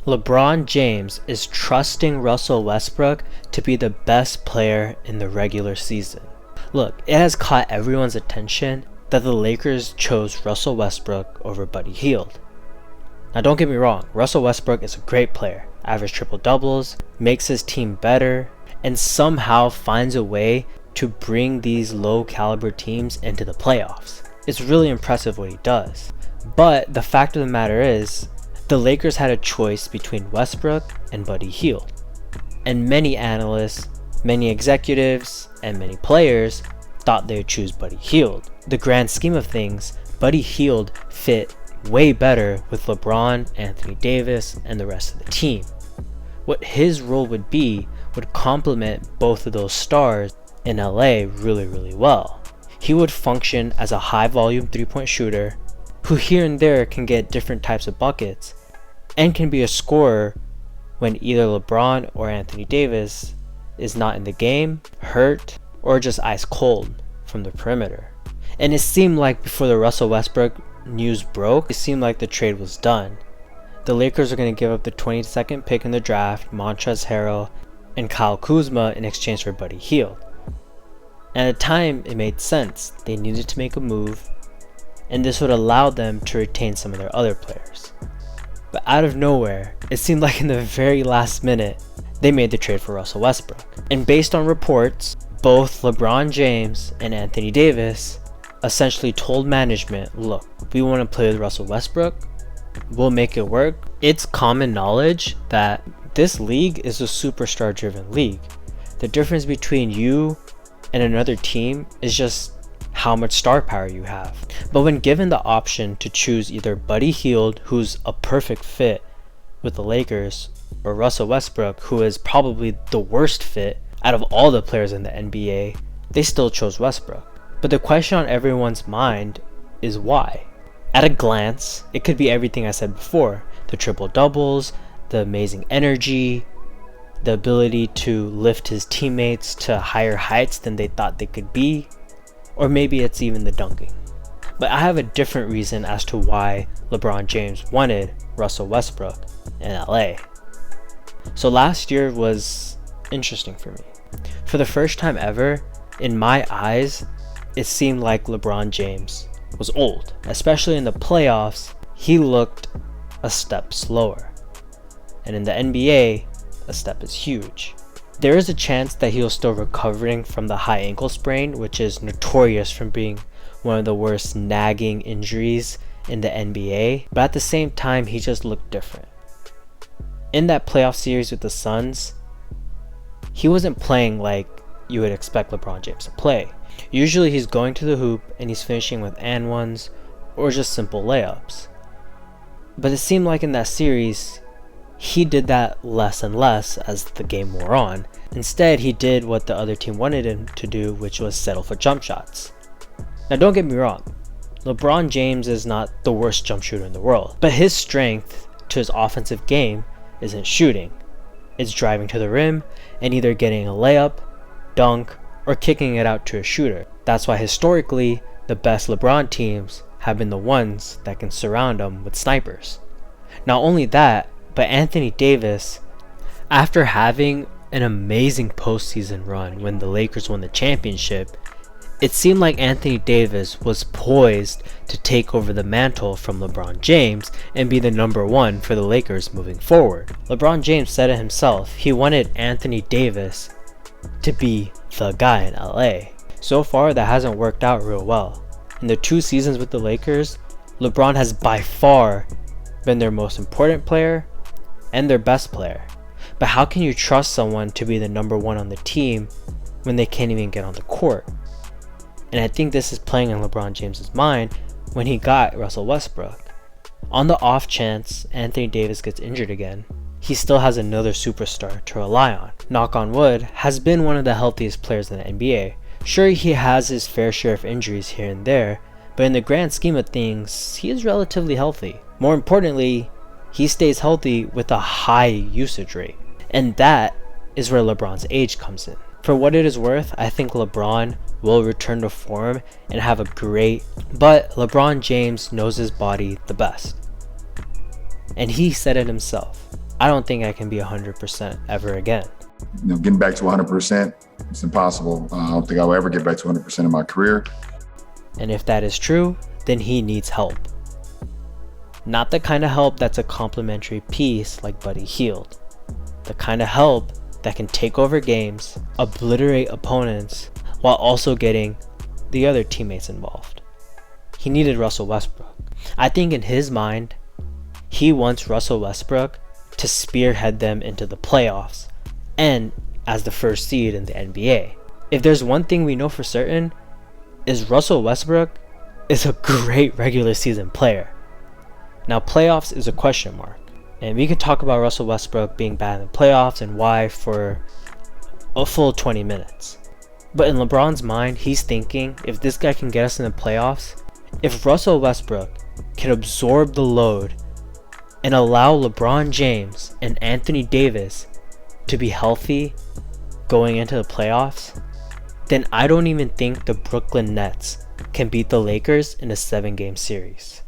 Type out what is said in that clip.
LeBron James is trusting Russell Westbrook to be the best player in the regular season. Look, it has caught everyone's attention that the Lakers chose Russell Westbrook over Buddy Hield. Now don't get me wrong, Russell Westbrook is a great player, average triple doubles, makes his team better, and somehow finds a way to bring these low caliber teams into the playoffs. It's really impressive what he does. But the fact of the matter is, the Lakers had a choice between Westbrook and Buddy Hield. And many analysts, many executives, and many players thought they would choose Buddy Hield. The grand scheme of things, Buddy Hield fit way better with LeBron, Anthony Davis, and the rest of the team. What his role would be would complement both of those stars in LA really well. He would function as a high volume 3-point shooter who here and there can get different types of buckets and can be a scorer when either LeBron or Anthony Davis is not in the game, hurt, or just ice cold from the perimeter. And it seemed like before the Russell Westbrook news broke, it seemed like the trade was done. The Lakers are going to give up the 22nd pick in the draft, Montrezl Harrell, and Kyle Kuzma in exchange for Buddy Hield. And at the time, it made sense. They needed to make a move, and this would allow them to retain some of their other players. But out of nowhere, it seemed like in the very last minute, they made the trade for Russell Westbrook. And based on reports, both LeBron James and Anthony Davis essentially told management, look, we want to play with Russell Westbrook, we'll make it work. It's common knowledge that this league is a superstar driven league. The difference between you and another team is just how much star power you have. But when given the option to choose either Buddy Hield, who's a perfect fit with the Lakers, or Russell Westbrook, who is probably the worst fit out of all the players in the NBA, they still chose Westbrook. But the question on everyone's mind is why? At a glance, it could be everything I said before. The triple doubles, the amazing energy, the ability to lift his teammates to higher heights than they thought they could be, or maybe it's even the dunking. But I have a different reason as to why LeBron James wanted Russell Westbrook in LA. So last year was interesting for me. For the first time ever, in my eyes, it seemed like LeBron James was old. Especially in the playoffs, he looked a step slower. And in the NBA, a step is huge. There is a chance that he'll still recovering from the high ankle sprain, which is notorious from being one of the worst nagging injuries in the NBA. But at the same time, he just looked different. In that playoff series with the Suns, he wasn't playing like you would expect LeBron James to play. Usually he's going to the hoop and he's finishing with and ones or just simple layups. But it seemed like in that series, he did that less and less as the game wore on. Instead, he did what the other team wanted him to do, which was settle for jump shots. Now don't get me wrong, LeBron James is not the worst jump shooter in the world, but his strength to his offensive game isn't shooting. It's driving to the rim and either getting a layup, dunk, or kicking it out to a shooter. That's why historically, the best LeBron teams have been the ones that can surround him with snipers. Not only that, but Anthony Davis, after having an amazing postseason run when the Lakers won the championship, it seemed like Anthony Davis was poised to take over the mantle from LeBron James and be the number one for the Lakers moving forward. LeBron James said it himself, he wanted Anthony Davis to be the guy in LA. So far, that hasn't worked out real well. In the 2 seasons with the Lakers, LeBron has by far been their most important player and their best player. But how can you trust someone to be the number one on the team when they can't even get on the court? And I think this is playing in LeBron James's mind when he got Russell Westbrook. On the off chance Anthony Davis gets injured again, he still has another superstar to rely on. Knock on wood, has been one of the healthiest players in the NBA. Sure, he has his fair share of injuries here and there, but in the grand scheme of things, he is relatively healthy. More importantly, he stays healthy with a high usage rate. And that is where LeBron's age comes in. For what it is worth, I think LeBron will return to form and have a great, but LeBron James knows his body the best. And he said it himself. I don't think I can be 100% ever again. Getting back to 100%, it's impossible. I don't think I'll ever get back to 100% in my career. And if that is true, then he needs help. Not the kind of help that's a complimentary piece like Buddy Hield. The kind of help that can take over games, obliterate opponents, while also getting the other teammates involved. He needed Russell Westbrook. I think in his mind, he wants Russell Westbrook to spearhead them into the playoffs and as the first seed in the NBA. If there's one thing we know for certain, is Russell Westbrook is a great regular season player. Now playoffs is a question mark, and we could talk about Russell Westbrook being bad in the playoffs and why for a full 20 minutes. But in LeBron's mind, he's thinking, if this guy can get us in the playoffs, if Russell Westbrook can absorb the load and allow LeBron James and Anthony Davis to be healthy going into the playoffs, then I don't even think the Brooklyn Nets can beat the Lakers in a 7-game series.